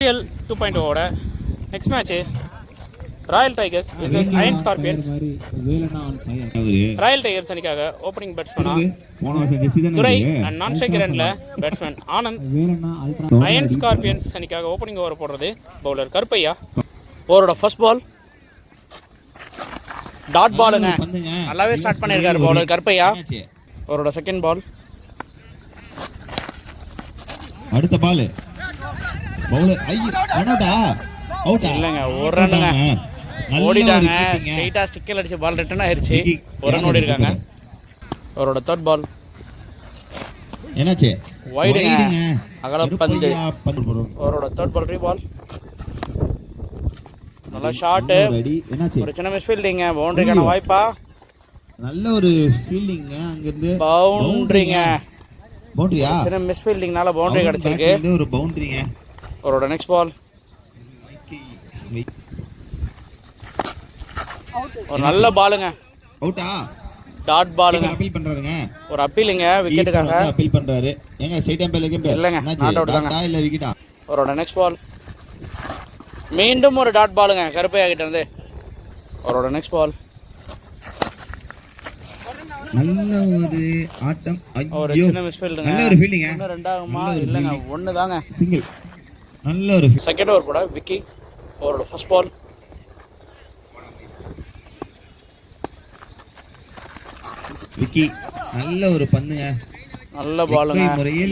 IPL 2.0 next match Royal Tigers vs Iron Scorpions. Royal Tigers அணிக்காக opening பேட்ஸ்மேனா Durai and non striker எண்ட்ல batsman Anand. Iron Scorpions அணிக்காக opening over போடுறது bowler Karuppaiah. ஓவரோட first ball dot பாலுங்க, நல்லாவே ஸ்டார்ட் பண்ணியிருக்காரு பவுலர் கருப்பையா. ஓவரோட செகண்ட் பால், அடுத்த பால் பவுலர் இல்லைங்க ஒரு ரன்னுங்க, ஓடிட்டாங்க. ஸ்ட்ரைட்டா ஸ்டிக்கல் அடிச்சு பால் ரிட்டர்ன் ஆயிருச்சு, ஒரு ரன் ஓடி இருக்காங்க. அவரோட தேர்ட் பால் என்னாச்சு, வைடுங்க, அகலப்பந்து. அவரோட தேர்ட் பால் ரீ பால், நல்ல ஷாட்டு, ஒரு சின்ன மிஸ் ஃபீல்டிங்க, பவுண்டரிக்கான வாய்ப்பா. நல்ல ஒரு ஃபீல்டிங்க, அங்க இருந்து பவுண்டரிங்க, பவுண்டரியா, சின்ன மிஸ் ஃபீல்டிங்னால பவுண்டரி கிடைச்சிருக்கு. ஒரு பவுண்டரிங்க. அவரோட நெக்ஸ்ட் பால் ஒரு நல்ல பாலுங்க, அவுட்டா, டாட் பாலுங்க. அப்பீல் பண்றாருங்க, ஒரு அப்பீலுங்க, விக்கெட்டுக்காக அப்பீல் பண்றாரு. ஏங்க ஸ்ட்ரைட் அம்பையர் கேம் இல்லங்க, நாட் அவுட் தாங்க. இல்ல விக்கெட்டா. அவரோட நெக்ஸ்ட் பால் மீண்டும் ஒரு டாட் பாலுங்க கருப்பையா கிட்ட இருந்து. அவரோட நெக்ஸ்ட் பால் நல்ல ஒரு ஆட்டம், ஒரு சின்ன மிஸ் ஃபீல்டுங்க. நல்ல ஒரு ஃபீல்டிங்க. இன்னும் ரெண்டாகுமா? இல்லங்க, ஒன்னு தாங்க. சிங்கிள். நல்ல ஒரு செகண்ட் ஓவர் போட விக்கி. அவரோட ஃபர்ஸ்ட் பால் விக்கி, நல்ல ஒரு பந்துங்க, நல்ல பாலுங்க,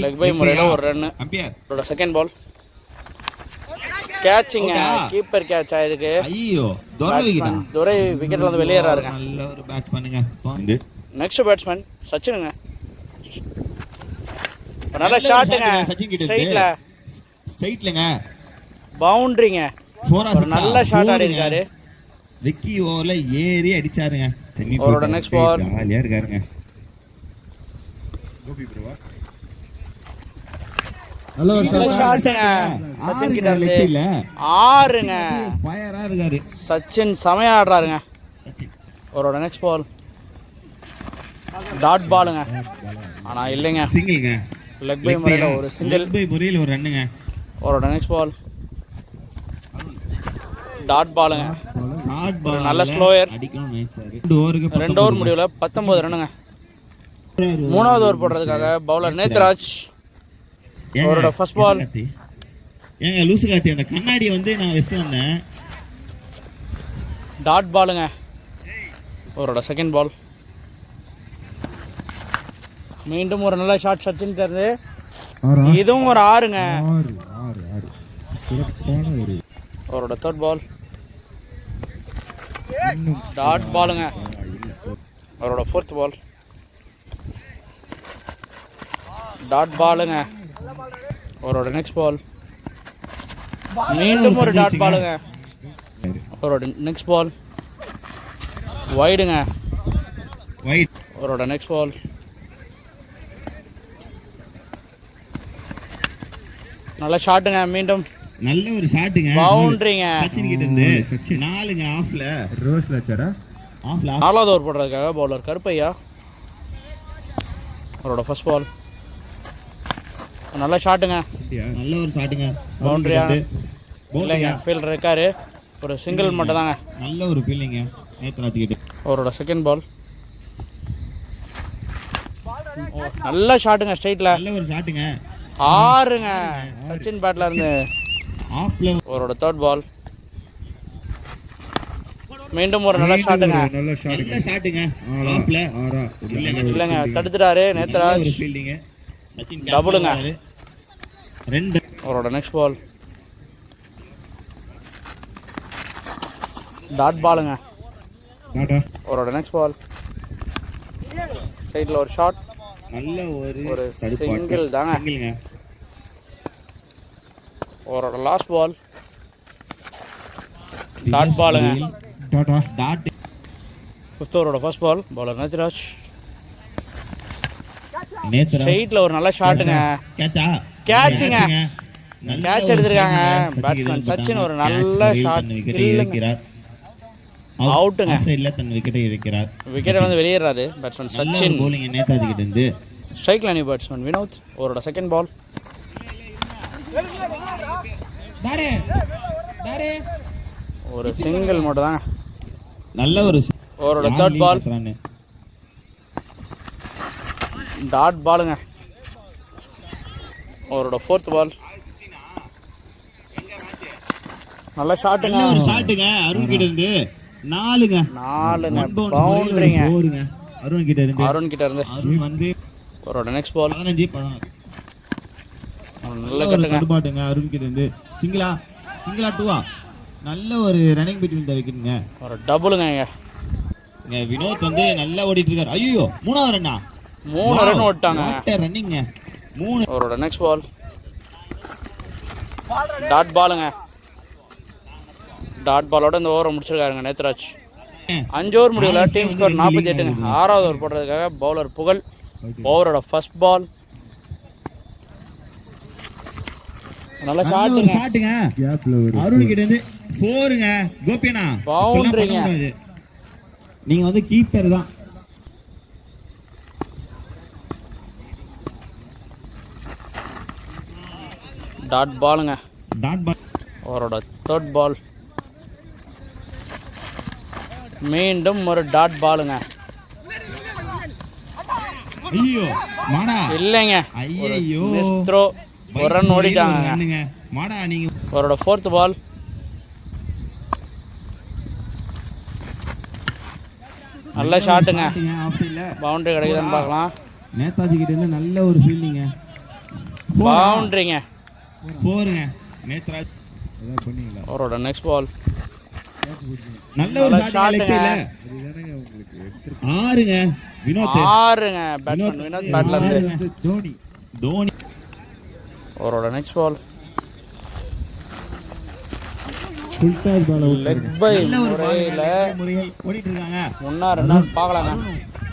லெக் பை முறையில் ஒரு ரன். அவரோட செகண்ட் பால் கேட்சிங்க, கீப்பர் கேட்ச் ஆயிருக்கு. ஐயோ, துரை விக்கெட்ல வந்து வெளியேறாருங்க. நல்ல ஒரு பேட்ச் பண்ணுங்க. நெக்ஸ்ட் பேட்ஸ்மேன் சச்சினுங்க, நல்ல ஷாட்டுங்க, ஸ்ட்ரைட்லங்க, பவுண்டரிங்க, ஒரு நல்ல ஷாட் ஆடி இருக்காரு. விக்கி ஓவர்ல ஏறி அடிச்சாருங்க. அவரோட நெக்ஸ்ட் பால் ஜாலியா இருக்காருங்க. நல்ல ஒரு ஷாட்டுங்க, சச்சின் கிட்ட இருந்து ஆறுங்க, ஃபயரா இருக்காரு சச்சின், செமையா ஆடுறாருங்க. அவரோட நெக்ஸ்ட் பால் டாட் பாலுங்க, ஆனா இல்லைங்க, சிங்கிள்ங்க, லெக் பை முறையில ஒரு சிங்கிள், பை முறையில ஒரு ரன்னுங்க. அவரோட நெக்ஸ்ட் பால் டாட் பாலுங்க, ஷார்ட் பால், நல்ல ஸ்லோயர். ரெண்டு ஓவர் முடிவுல 19 ரன்னுங்க. மூணாவது ஓவர் போடுறதுக்காக பவுலர் நேத்ராஜ். அவரோட ஃபர்ஸ்ட் பால் ஏங்க லூசு காத்தி, அந்த கண்ணாடியை வந்து நான் வெஸ்ட் வந்தேன். டாட் பாலுங்க. அவரோட செகண்ட் பால் மீண்டும் ஒரு நல்ல ஷாட் சச்சின் தருது, இதுவும் ஒரு ஆறுங்க. அவரோட தேர்ட் பால் டாட் பாலுங்க. அவரோட ஃபோர்த் பால் டாட் பாலுங்க. அவரோட நெக்ஸ்ட் பால் மீண்டும் ஒரு டாட் பாலுங்க. அவரோட நெக்ஸ்ட் பால் வைடுங்க. அவரோட நெக்ஸ்ட் பால் நல்ல ஷாட்டுங்க, மீண்டும் நல்ல ஒரு ஷாட்டுங்க, பவுண்டரிங்க. சச்சின் கிட்ட இருந்து நாலுங்க, ஆஃப்ல ரோஸ்ல அடிச்சாரா, ஆஃப்ல. நாலாவது ஓவர் போடுறதுக்காக பவுலர் கருப்பையா. அவரோட ஃபர்ஸ்ட் பால் நல்ல ஷாட்டுங்க, நல்ல ஒரு ஷாட்டுங்க, பவுண்டரியா இல்லைங்க, ஃபீல்டர் இருக்காரு, ஒரு சிங்கிள் மட்டும் தாங்க. நல்ல ஒரு ஃபீல்டிங்க நேத்ராஜ் கிட்ட. அவரோட செகண்ட் பால் நல்ல ஷாட்டுங்க, ஸ்ட்ரைட்ல நல்ல ஒரு ஷாட்டுங்க, ஆறுங்க, சச்சின் பேட்ல இருந்து. ஆஃப்ல. அவரோட தேர்ட் பால் மீண்டும் ஒரு நல்ல ஷாட்டுங்க, நல்ல ஷாட்டுங்க, ஆஃப்ல. இல்லைங்க, தடுத்துட்டாரு நேத்ராஜ். ஃபீல்டிங்க, சச்சின் டபுளுங்க, ரெண்டு. அவரோட நெக்ஸ்ட் பால் டாட் பாலுங்க. அவரோட நெக்ஸ்ட் பால் சைடில் ஒரு ஷாட், நல்ல ஒரு சிங்கிள் தாங்க. அவரோட லாஸ்ட் பால் டாட் பாலுங்க. ஃபிஃப்த் ஓவரோட ஃபர்ஸ்ட் பால் பவுலர் நேத்ராஜ். ஸ்ட்ரைட்ல ஒரு நல்ல ஷாட்டுங்க, கேட்சுங்க, கேட்ச் எடுத்திருக்காங்க பேட்ஸ்மேன் சச்சின். ஒரு நல்ல ஷாட், அவுட்டுங்க, விக்கெட்டை வந்து வெளியேறாரு பேட்ஸ்மேன் சச்சின். ஸ்ட்ரைக்ல நியூ பேட்ஸ்மேன் வினோத். அவரோட செகண்ட் பால் ஒரு சிங்கிள் மட்டும் தாங்க. நல்ல ஒரு அவரோட தேர்ட் பால் டாட் பாலுங்க. அவரோட ஃபோர்த் பால் நல்ல ஷாட்டுங்க. ஒரு ஷாட்டுங்க அருண் கிட்ட இருந்து 4ங்க. பவுண்டரிங்க அருண் கிட்ட இருந்து அருண் வந்து அவரோட நெக்ஸ்ட் பால் 15 16 நல்ல கட்டுங்க. கட்டுப்பாட்டுங்க அருண் கிட்ட இருந்து சிங்கிளா 2ஆ நல்ல ஒரு ரன்னிங் பிட்வீன் தி விக்கெட்டுங்க. ஒரு டபுளுங்க. இங்க வினோத் வந்து நல்லா ஓடிட்டு இருக்காரு. ஐயோ 3வது ரன்னா 3 ரன் ஓட்டாங்க. ரன்னிங்க 3. அவரோட நெக்ஸ்ட் பால் டாட் பாலுங்க. டாட் பாலோட இந்த ஓவரை முடிச்சிருக்காருங்க நேத்ராஜ். 5 ஓவர் முடியல. டீம் ஸ்கோர் 48ங்க. 6வது ஓவர் போடுறதுக்காக பவுலர் புகழ். ஓவரோட ஃபர்ஸ்ட் பால் நல்ல ஷாட்டுங்க. அருண் கிட்ட இருந்து 4ங்க. கோபியனா பவுண்டரிங்க. நீங்க வந்து கீப்பர் தான். டாட் பாலுங்க. டாட் பால் அவரோட தேர்ட் பால் மீண்டும் ஒரு டாட் பாலுங்க. ஐயோ மாடா இல்லைங்க. ஐயோ மிஸ் த்ரோ. ஒரு ரன் ஓடிட்டாங்க. மாடா நீங்க அவரோட ஃபோர்த் பால் நல்ல ஷாட்டுங்க. பவுண்டரி கிடைக்குதுன்னு பார்க்கலாம். நேதாஜி கிட்ட இருந்து நல்ல ஒரு ஃபீல்டிங்க. பவுண்டரிங்க. 4ங்க. நேத்ராஜ் அவரோட நெக்ஸ்ட் பால் நல்ல ஒரு ஷாட்டுங்க. 6ங்க. வினோத் 6ங்க. பேட்ஸ்மேன் வினோத் பேட்ல இருந்து தோனி அவரோட next ball full toss ball leg bye முறையில் ஓடிட்டு இருக்காங்க. முன்னா ரன் பார்க்கலாங்க.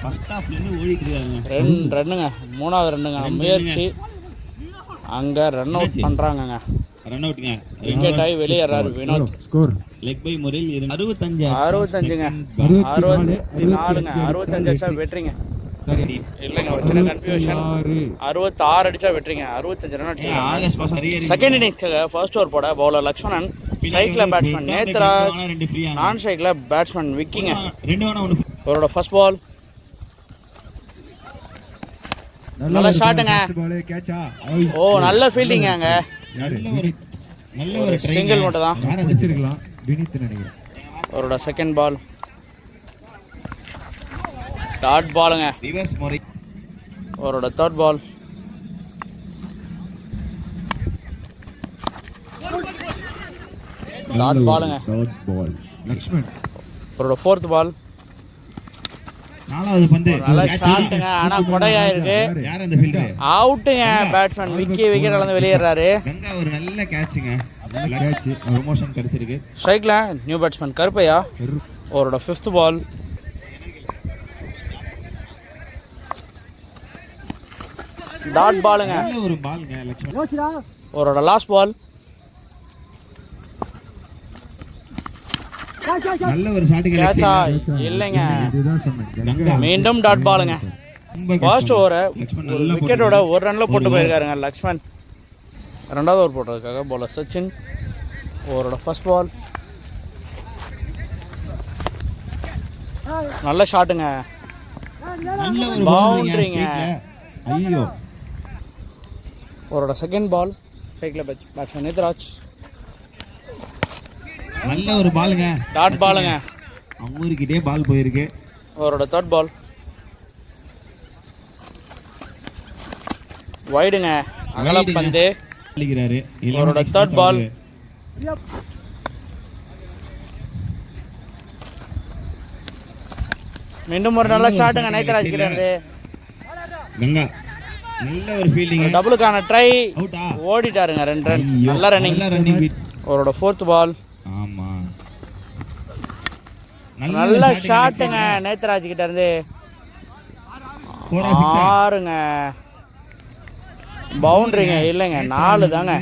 ஃபர்ஸ்ட் ஹாஃப்ல இருந்து ஓடிட்டு இருக்காங்க. 2 ரன்னுங்க. 3வது ரன்னுங்க. முயற்சி அங்க ரன் அவுட் பண்றாங்கங்க. ரன் அவுட்ங்க. விக்கெட் ஆகி வெளியேறாரு வினோத். ஸ்கோர் லெக் பை முறையில் 65ங்க. 64ங்க. 65 அடிச்சா வெற்றிங்க. இல்லைங்க ஒரு சின்ன கன்ஃபியூஷன். 66 அடிச்சா வெற்றிங்க. 65 ரன் அடிச்சாங்க. செகண்ட் இன்னிங்ஸ்க்காக ஃபர்ஸ்ட் ஓவர் போட பவுலர் லக்ஷ்மணன், ஸ்ட்ரைக்ல பேட்ஸ்மேன் நேத்ராஜ், நான் ஸ்ட்ரைக்ல பேட்ஸ்மேன் விக்கிங்க. அவரோட ஃபர்ஸ்ட் பால் நல்ல ஷாட்டுங்க. ஓ நல்ல ஃபீல்டிங்க. அங்க நல்ல ஒரு சிங்கிள் மட்டும் தான். நினைக்கிறேன். அவரோட செகண்ட் பால் டாட் பாலுங்க. ரிவர்ஸ் முறை. அவரோட தேர்ட் பால் டாட் பாலுங்க. அவரோட ஃபோர்த் பால் 4வது பந்து நல்ல ஷாட்டுங்க. ஆனா கொடையா இருக்கு. யார் அந்த ஃபீல்டர்? அவுட்டுங்க. பேட்ஸ்மேன் விக்கி விக்கெட் இழந்து வெளியேறாரு. கங்கா ஒரு நல்ல கேட்ச்ங்க. நல்ல கேட்ச். ப்ரமோஷன் கிடைச்சிருக்கு. ஸ்ட்ரைக்ல நியூ பேட்ஸ்மேன் கருப்பையா. அவரோட ஃபிஃப்த் பால் டாட் பாலுங்க. நல்ல ஒரு பால்ங்க லட்சுமணன். அவரோட லாஸ்ட் பால் நல்ல ஒரு ஷாட்டுங்க. கேட்சா இல்லைங்க. மீண்டும் டாட் பாலுங்க. ஃபர்ஸ்ட் ஓவரை ஒரு விக்கெட்டோட ஒரு ரன்ல போட்டு போயிருக்காருங்க லக்ஷ்மண். 2வது ஓவர் போட்டதுக்காக பவுலர் சச்சின். அவரோட ஃபர்ஸ்ட் பால் நல்ல ஷாட்டுங்க. நல்ல ஒரு பவுண்டரிங்க. ஐயோ அவரோட செகண்ட் பால் ஸ்ட்ரைக்ல பேட்ஸ்மேன் நேத்ராஜ். நல்ல ஒரு பாலுங்க. டாட் பாலுங்க. அவங்ககிட்டே பால் போயிருக்கு. அவரோட தேர்ட் பால் வைடுங்க. அகலப்பந்து. அவரோட தேர்ட் பால் மீண்டும் ஒரு நல்ல ஷாட்டுங்க நேத்ராஜ் கிட்ட இருந்து. கங்கா நல்ல ஒரு ஃபீல்டிங். டபுளுக்கான ட்ரை அவுட்டா ஓடிட்டாருங்க. 2 ரன். நல்ல ரன்னிங். அவரோட ஃபோர்த் பால் ஆமா நல்ல ஷாட்டுங்க நேத்ராஜ் கிட்ட இருந்து. 6ங்க. பவுண்டரிங்க. இல்லைங்க 4 தாங்க.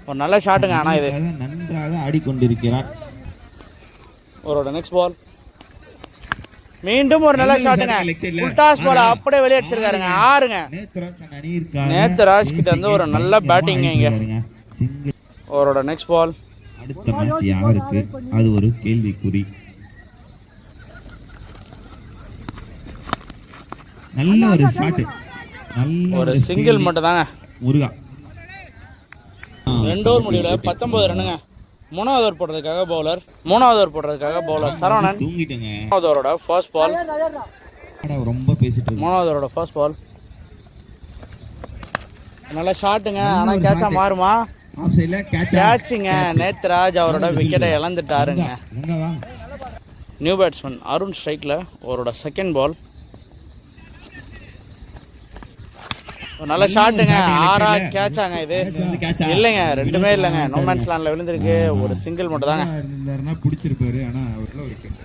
ஒரு நல்ல ஷாட்டுங்க. ஆனா இது நன்றாக ஆடிக்கொண்டிருக்கிறார். அவரோட நெக்ஸ்ட் பால் மீண்டும் ஒரு நல்ல ஷாட்டுங்க. ஃபுல் பால் அப்படியே வெளியே அடிச்சிருக்காருங்க. 6ங்க. நேத்ராஜ் கிட்ட இருந்து ஒரு நல்ல பேட்டிங் இங்க. அவரோட நெக்ஸ்ட் பால் அடுத்த மேட்ச் யாருக்கு அது ஒரு கேள்விக்குறி. நல்ல ஒரு ஷாட், நல்ல ஒரு சிங்கிள் மட்டும் தாங்க. முருகா 2 ஓவர் முடிவில் 19 ரன்னுங்க. 3வது ஓவர் போடுறதுக்காக பவுலர் சரவணன். தூங்கிட்டேங்க. 3வது ஓவரோட ஃபர்ஸ்ட் பால். ரொம்ப பேசிட்டு 3வது ஓவரோட ஃபர்ஸ்ட் பால். நல்ல ஷாட்டுங்க. ஆனா கேட்சா மாறுமா? ஆஃப் சைடுல கேட்சுங்க. நேத்ராஜ் அவரோட விக்கெட்டை இழந்துட்டாருங்க. நியூ பேட்ஸ்மேன் அருண் ஸ்ட்ரைக்ல அவரோட செகண்ட் பால். நல்ல ஷாட்டுங்க. 6 கேட்சாங்க. இது இல்லைங்க, ரெண்டுமே இல்லைங்க. நோ மேன்ஸ் லேண்ட்ல விழுந்திருக்கு. ஒரு சிங்கிள் மட்டும் தாங்க. பிடிச்சிருப்பாரு. ஆனா அவர்ல ஒரு விக்கெட்.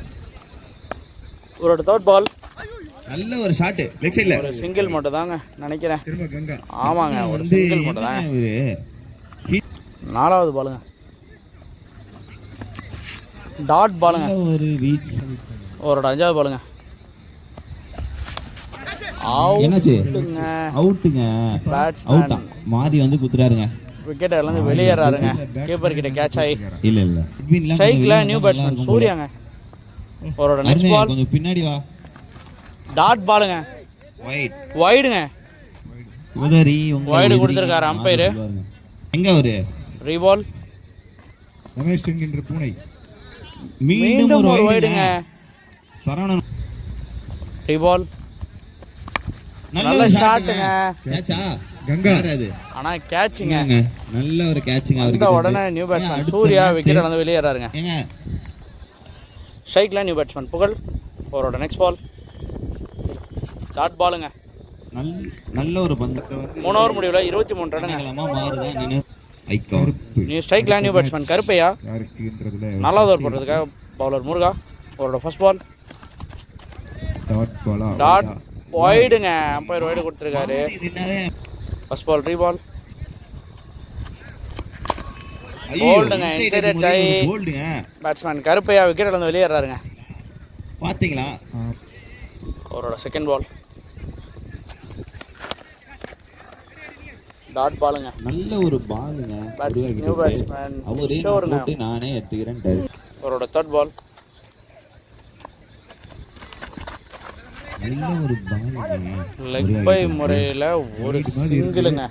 அவரோட தேர்ட் பால். நல்ல ஒரு ஷாட் லெக் சைடுல. ஒரு சிங்கிள் மட்டும் தாங்க நினைக்கிறேன். திரும்ப கங்கா. ஆமாங்க, ஒரு சிங்கிள் மட்டும் தாங்க. 4வது பாலுங்க. டாட் பாலுங்க. ஒரு வீச். அவரோட 5வது பாலுங்க. அவுட்டுங்க. பேட்ஸ்மேன் மாறி வந்து குத்துறாருங்க. விக்கெட் இழந்து வெளியேறாருங்க. கீப்பர் கிட்ட கேட்ச் ஆகி. இல்ல ஸ்ட்ரைக்ல நியூ பேட்ஸ்மேன் சூர்யாங்க. அவரோட நெக்ஸ்ட் பால். கொஞ்சம் பின்னாடி வா. டாட் பாலுங்க. வைடுங்க. உதறி வைடு கொடுத்திருக்காரு அம்பையர். எங்க ஒரு ரீபால். ரமேஷ் என்கின்ற பூனை. மீண்டும் ஒரு வைடுங்க. சரவணன். ரீபால். நல்ல ஷாட்டுங்க. கேட்சா கங்கா. ஆனா கேட்சுங்க. நல்ல ஒரு கேட்சிங். அந்த உடனே நியூ பேட்ஸ்மேன் சூர்யா விக்கெட் இழந்து வெளியேறாருங்க. ஸ்ட்ரைக்ல நியூ பேட்ஸ்மேன் புகழ். அவரோட நெக்ஸ்ட் பால். டாட் பாலுங்க. நல்ல ஒரு பந்து. 3 ஓவர் முடிவுல 23 ரன்னுங்க. நியூ ஸ்ட்ரைக்ல நியூ பேட்ஸ்மேன் கருப்பையா. 4வது ஓவர் போடுறதுக்காக பவுலர் முருகா. அவரோட ஃபர்ஸ்ட் பால். டாட் வைடுங்க. அம்பையர் வைடு கொடுத்துருக்காரு. First ball reball. போல்டுங்க. இன்சைட் டை. பேட்ஸ்மேன் கருப்பையா விக்கெட் இழந்து வெளியேறாருங்க. பாத்தீங்களா? அவரோட செகண்ட் பால். டாட் பாலுங்க. நல்ல ஒரு பாலுங்க. நியூ பேட்ஸ்மேன் ஷோருங்க. நானே எடுத்துக்கிறேன். அவரோட தேர்ட் பால். நல்ல ஒரு பாலுங்க. லெக் பை முறையில ஒரு சிங்கிளுங்க.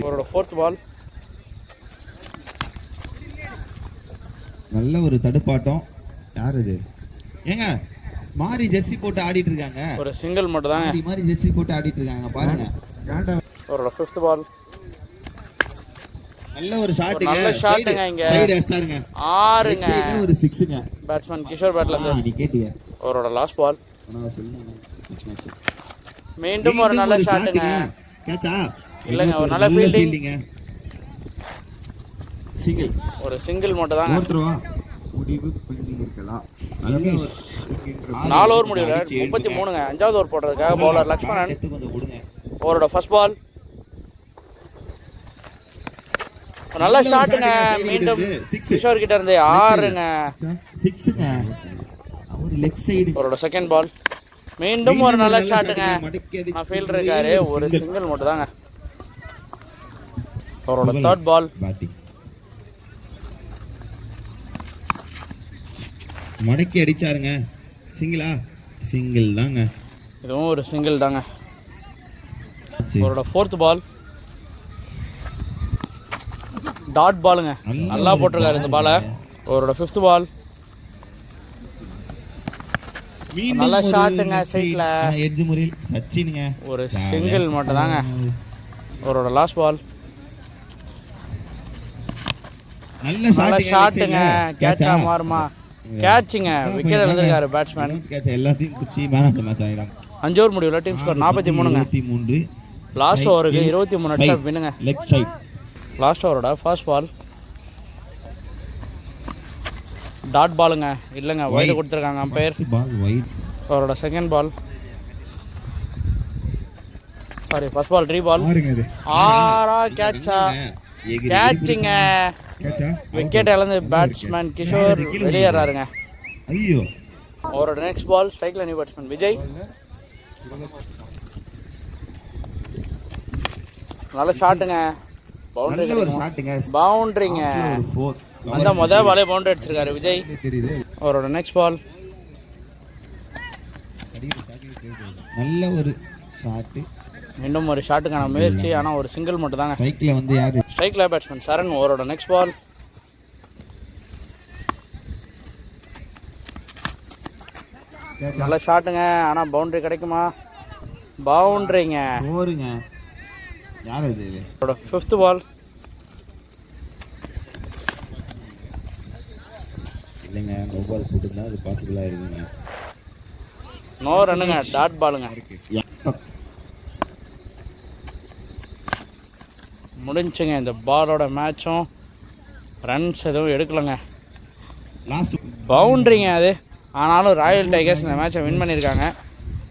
அவரோட ஃபோர்த் பால். நல்ல ஒரு தடுப்பாட்டம். யார் இது? ஏங்க மாறி ஜெர்சி போட்டு ஆடிட்டு இருக்காங்க. ஒரு சிங்கிள் மட்டும் தாங்க. மாறி ஜெர்சி போட்டு ஆடிட்டு இருக்காங்க பாருங்க. அவரோட 5th பால். நல்ல ஒரு ஷாட். நல்ல ஷாட்டுங்க. இங்க சைடு அடிச்சாருங்க. 6ங்க. ஒரு 6ங்க. பேட்ஸ்மேன் கிஷோர் பேட்ல இருந்து. நீ கேட்டியா? அவரோட லாஸ்ட் பால். மீண்டும் ஒரு நல்ல ஷாட்டுங்க. கேட்சா இல்லங்க, ஒரு நல்ல ஃபீல்டிங். சிங்கிள். ஒரு சிங்கிள் மட்டும் தாங்க. முடிவு பண்ணிருக்கலாம். 4 ஓவர் முடிவுல 33ங்க. 5வது ஓவர் போடுறதுக்காக பவுலர் லக்ஷ்மணன். அவரோட ஃபர்ஸ்ட் பால். நல்ல ஷாட்டுங்க. மீண்டும் கிஷோர் கிட்ட இருந்து 6ங்க. 6ங்க. அவர் லெக் சைடு. அவரோட செகண்ட் பால். மீண்டும் ஒரு நல்ல ஷாட்டுங்க. நான் ஃபீல்டர் இருக்காரு. ஒரு சிங்கிள் மட்டும் தாங்க. அவரோட தேர்ட் பால். மடக்கி அடிச்சாருங்க. சிங்கிளா? சிங்கிள் தாங்க. இதுவும் ஒரு சிங்கிள் தாங்க. அவரோட 4th பால். டாட் பாலுங்க. நல்லா போட்டிருக்காரு இந்த பாலை. அவரோட 5th பால். நல்ல ஷாட்டுங்க. ஸ்ட்ரைட்ல எட்ஜ் முறையில் சச்சினுங்க. ஒரு சிங்கிள் மட்டும் தாங்க. அவரோட லாஸ்ட் பால். நல்ல ஷாட்டுங்க. கேட்சா மாறுமா? கேட்சுங்க. விக்கெட் இழந்திருக்காரு பேட்ஸ்மேன். எல்லாத்தையும் குச்சி மேன் ஆஃப் தி மேட்ச் ஆயிடும். 5 ஓவர் முடிவுல டீம் ஸ்கோர் 43ங்க. லாஸ்ட் ஓவருக்கு 23 அடிச்சா வின்னுங்க. Leg side. லாஸ்ட் ஓவரோட ஃபர்ஸ்ட் பால். டாட் பாலுங்க. இல்லைங்க, வைடு கொடுத்துருக்காங்க அம்பையர். அவரோட second ball. Sorry, first ball reball. 6 கேட்சா. கேட்சுங்க. விக்கெட் இழந்து பேட்ஸ்மேன் கிஷோர் வெளியேறாருங்க. ஐயோ. அவரோட நெக்ஸ்ட் பால். ஸ்ட்ரைக்ல நியூ பேட்ஸ்மேன் விஜய். நல்ல ஷாட்டுங்க. பவுண்டரி நல்ல ஒரு ஷாட்டுங்க. பவுண்டரிங்க. ஒரு 4. அந்த முதல் பாலே பவுண்டரி அடிச்சிருக்காரு விஜய். தெரியுது. அவரோட நெக்ஸ்ட் பால் நல்ல ஒரு ஷாட்டு. மீண்டும் ஒரு ஷாட்டுக்கான முயற்சி. ஆனால் ஒரு சிங்கிள் மட்டும் தாங்க. ஸ்ட்ரைக்கில் வந்து யாரு? ஸ்ட்ரைக்கில் பேட்ஸ்மேன் சரண். அவரோட நெக்ஸ்ட் பால் நல்ல ஷாட்டுங்க. ஆனால் பவுண்டரி கிடைக்குமா? பவுண்டரிங்க. போருங்க. யார் அது? அவரோட ஃபிஃப்த் பால் இல்லைங்க, நோ பால் போட்டுருந்தா அது பாசிபிளாக இருக்குங்க. நோ ரன்னுங்க, டாட் பாலுங்க. முடிஞ்சுங்க இந்த பாலோட மேட்சும். ரன்ஸ் எதுவும் எடுக்கலைங்க. லாஸ்ட் பவுண்டரிங்க அது. ஆனாலும் ராயல் டைகர்ஸ் இந்த மேட்சை வின் பண்ணியிருக்காங்க.